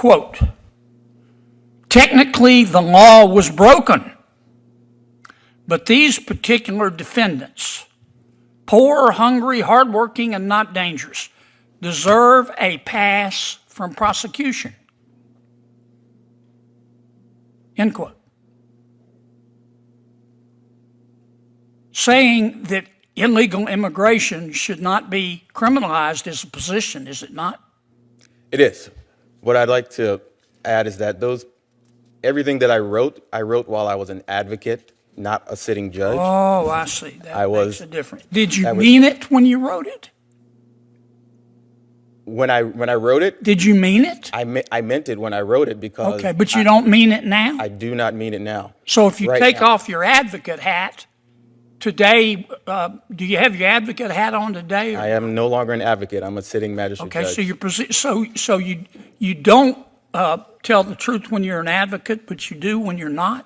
quote, technically the law was broken, but these particular defendants, poor, hungry, hardworking, and not dangerous, deserve a pass from prosecution. End quote. Saying that illegal immigration should not be criminalized is a position, is it not? It is. What I'd like to add is that everything that I wrote while I was an advocate, not a sitting judge. Oh, I see. That makes a difference. Did you mean it when you wrote it? When I wrote it? Did you mean it? I meant it when I wrote it because... Okay, but you don't mean it now? I do not mean it now. So if you take off your advocate hat today, do you have your advocate hat on today? I am no longer an advocate. I'm a sitting magistrate judge. Okay, so you don't tell the truth when you're an advocate, but you do when you're not?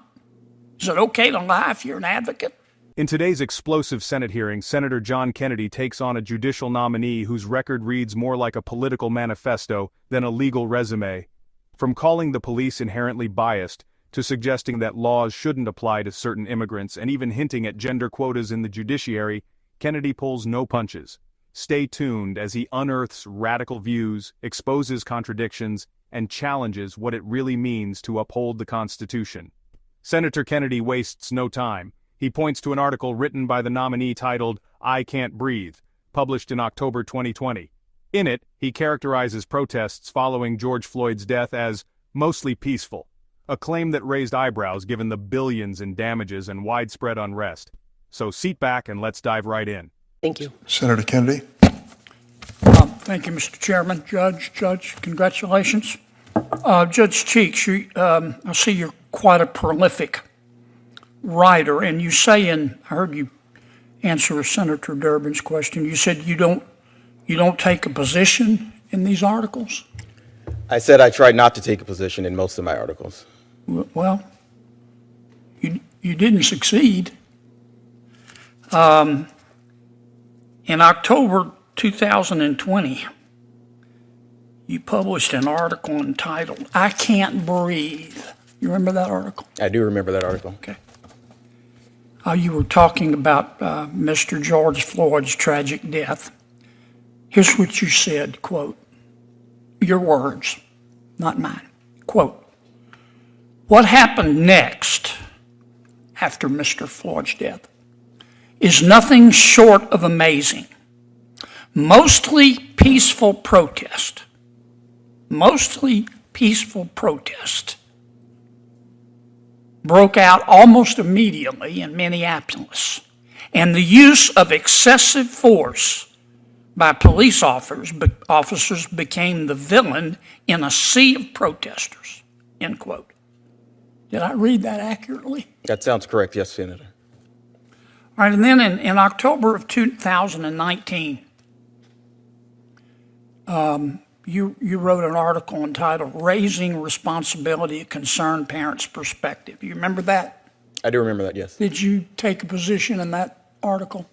Is it okay to lie if you're an advocate? In today's explosive Senate hearing, Senator John Kennedy takes on a judicial nominee whose record reads more like a political manifesto than a legal resume. From calling the police inherently biased, to suggesting that laws shouldn't apply to certain immigrants and even hinting at gender quotas in the judiciary, Kennedy pulls no punches. Stay tuned as he unearths radical views, exposes contradictions, and challenges what it really means to uphold the Constitution. Senator Kennedy wastes no time. He points to an article written by the nominee titled, "I Can't Breathe," published in October 2020. In it, he characterizes protests following George Floyd's death as mostly peaceful, a claim that raised eyebrows given the billions in damages and widespread unrest. So sit back and let's dive right in. Thank you. Senator Kennedy. Thank you, Mr. Chairman. Judge, congratulations. Judge Cheeks, I see you're quite a prolific writer, and you say I heard you answer Senator Durbin's question, you said you don't take a position in these articles? I said I tried not to take a position in most of my articles. Well, you didn't succeed. In October 2020, you published an article entitled, "I Can't Breathe." You remember that article? I do remember that article. Okay. You were talking about Mr. George Floyd's tragic death. Here's what you said, quote, your words, not mine, quote, "What happened next after Mr. Floyd's death is nothing short of amazing. Mostly peaceful protest broke out almost immediately in Minneapolis, and the use of excessive force by police officers became the villain in a sea of protesters," end quote. Did I read that accurately? That sounds correct, yes, Senator. All right, and then in October of 2019, you wrote an article entitled "Raising Responsibility: A Concerned Parent's Perspective." You remember that? I do remember that, yes. Did you take a position in that article?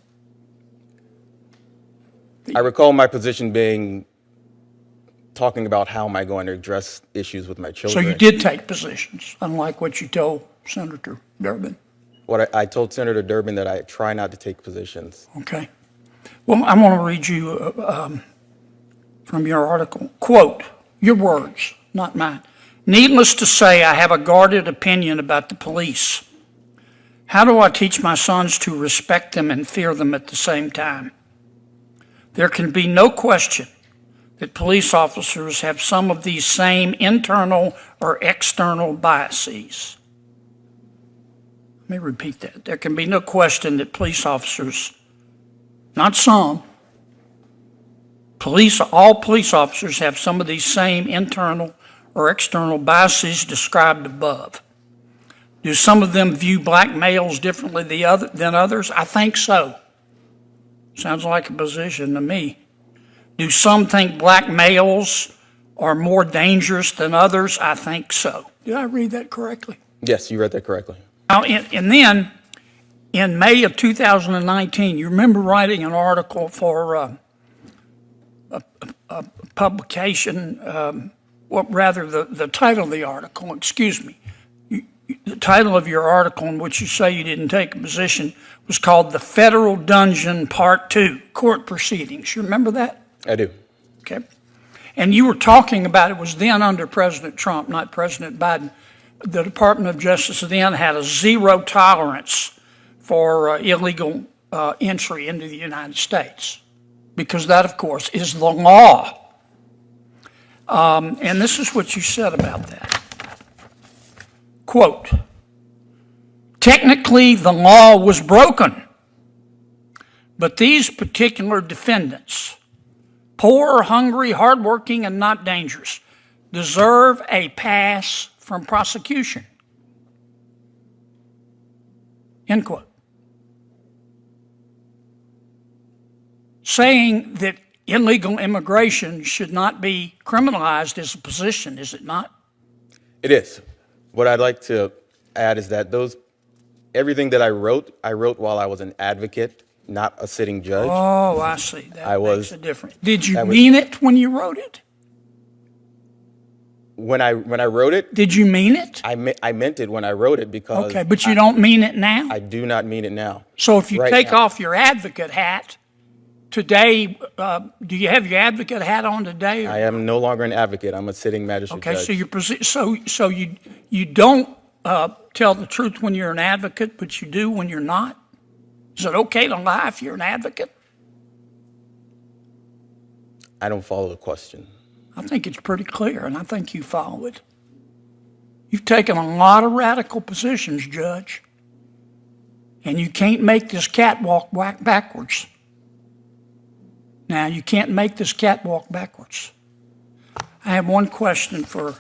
I recall my position being talking about how am I going to address issues with my So children. you did take positions, unlike what you told Senator Durbin. What I told Senator Durbin that I try not to take positions. Okay. Well, I want to read you from your article. Quote, your words, not mine. "Needless to say, I have a guarded opinion about the police. How do I teach my sons to respect them and fear them at the same time? There can be no question that police officers have some of these same internal or external biases." Let me repeat that. There can be no question that police officers, not some, all police officers have some of these same internal or external biases described above. Do some of them view black males differently than others? I think so. Sounds like a position to me. Do some think black males are more dangerous than others? I think so. Did I read that correctly? Yes, you read that correctly. Now, and then in May of 2019, you remember writing an article for a publication, well, rather the title of the article, excuse me. The title of your article in which you say you didn't take a position was called The Federal Dungeon Part 2, Court Proceedings. You remember that? I do. Okay. And you were talking about, it was then under President Trump, not President Biden. The Department of Justice then had a zero tolerance for illegal entry into the United States, because that, of course, is the law. And this is what you said about that. Quote, technically the law was broken, but these particular defendants, poor, hungry, hardworking, and not dangerous, deserve a pass from prosecution. End quote. Saying that illegal immigration should not be criminalized is a position, is it not? It is. What I'd like to add is that everything that I wrote while I was an advocate, not a sitting judge. Oh, I see. That makes a difference. Did you mean it when you wrote it? When I wrote it, did you mean it? I meant it when I wrote it, because okay, but you don't mean it now? I do not mean it now. So if you right take now. off your advocate hat today, do you have your advocate hat on today? I am no longer an advocate. I'm a sitting magistrate judge. Okay, so you don't tell the truth when you're an advocate, but you do when you're not? Is it okay to lie if you're an advocate? I don't follow the question. I think it's pretty clear, and I think you follow it. You've taken a lot of radical positions, Judge, and you can't make this catwalk backwards. Now, you can't make this catwalk backwards. I have one question for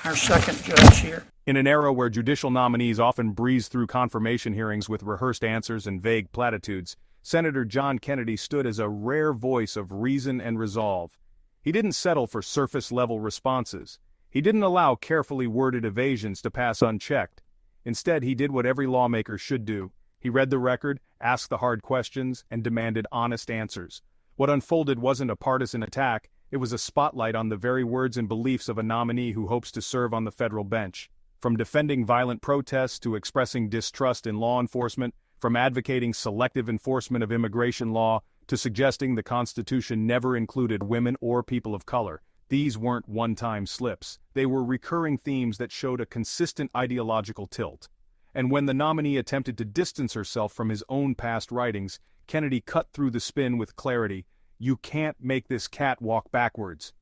our second judge here. In an era where judicial nominees often breeze through confirmation hearings with rehearsed answers and vague platitudes, Senator John Kennedy stood as a rare voice of reason and resolve. He didn't settle for surface-level responses. He didn't allow carefully worded evasions to pass unchecked. Instead, he did what every lawmaker should do. He read the record, asked the hard questions, and demanded honest answers. What unfolded wasn't a partisan attack, it was a spotlight on the very words and beliefs of a nominee who hopes to serve on the federal bench. From defending violent protests to expressing distrust in law enforcement, from advocating selective enforcement of immigration law to suggesting the Constitution never included women or people of color, these weren't one-time slips. They were recurring themes that showed a consistent ideological tilt. And when the nominee attempted to distance herself from his own past writings, Kennedy cut through the spin with clarity. You can't make this cat walk backwards.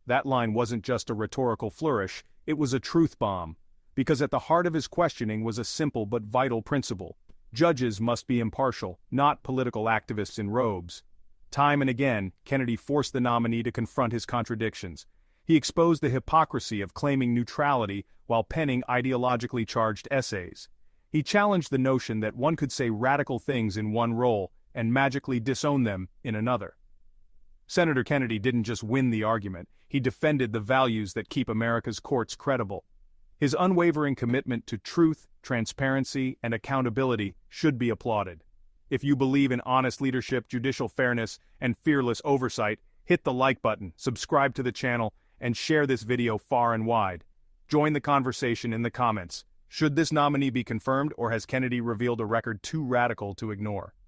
That line wasn't just a rhetorical flourish, it was a truth bomb. Because at the heart of his questioning was a simple but vital principle. Judges must be impartial, not political activists in robes. Time and again, Kennedy forced the nominee to confront his contradictions. He exposed the hypocrisy of claiming neutrality while penning ideologically charged essays. He challenged the notion that one could say radical things in one role and magically disown them in another. Senator Kennedy didn't just win the argument, he defended the values that keep America's courts credible. His unwavering commitment to truth, transparency, and accountability should be applauded. If you believe in honest leadership, judicial fairness, and fearless oversight, hit the like button, subscribe to the channel, and share this video far and wide. Join the conversation in the comments. Should this nominee be confirmed, or has Kennedy revealed a record too radical to ignore?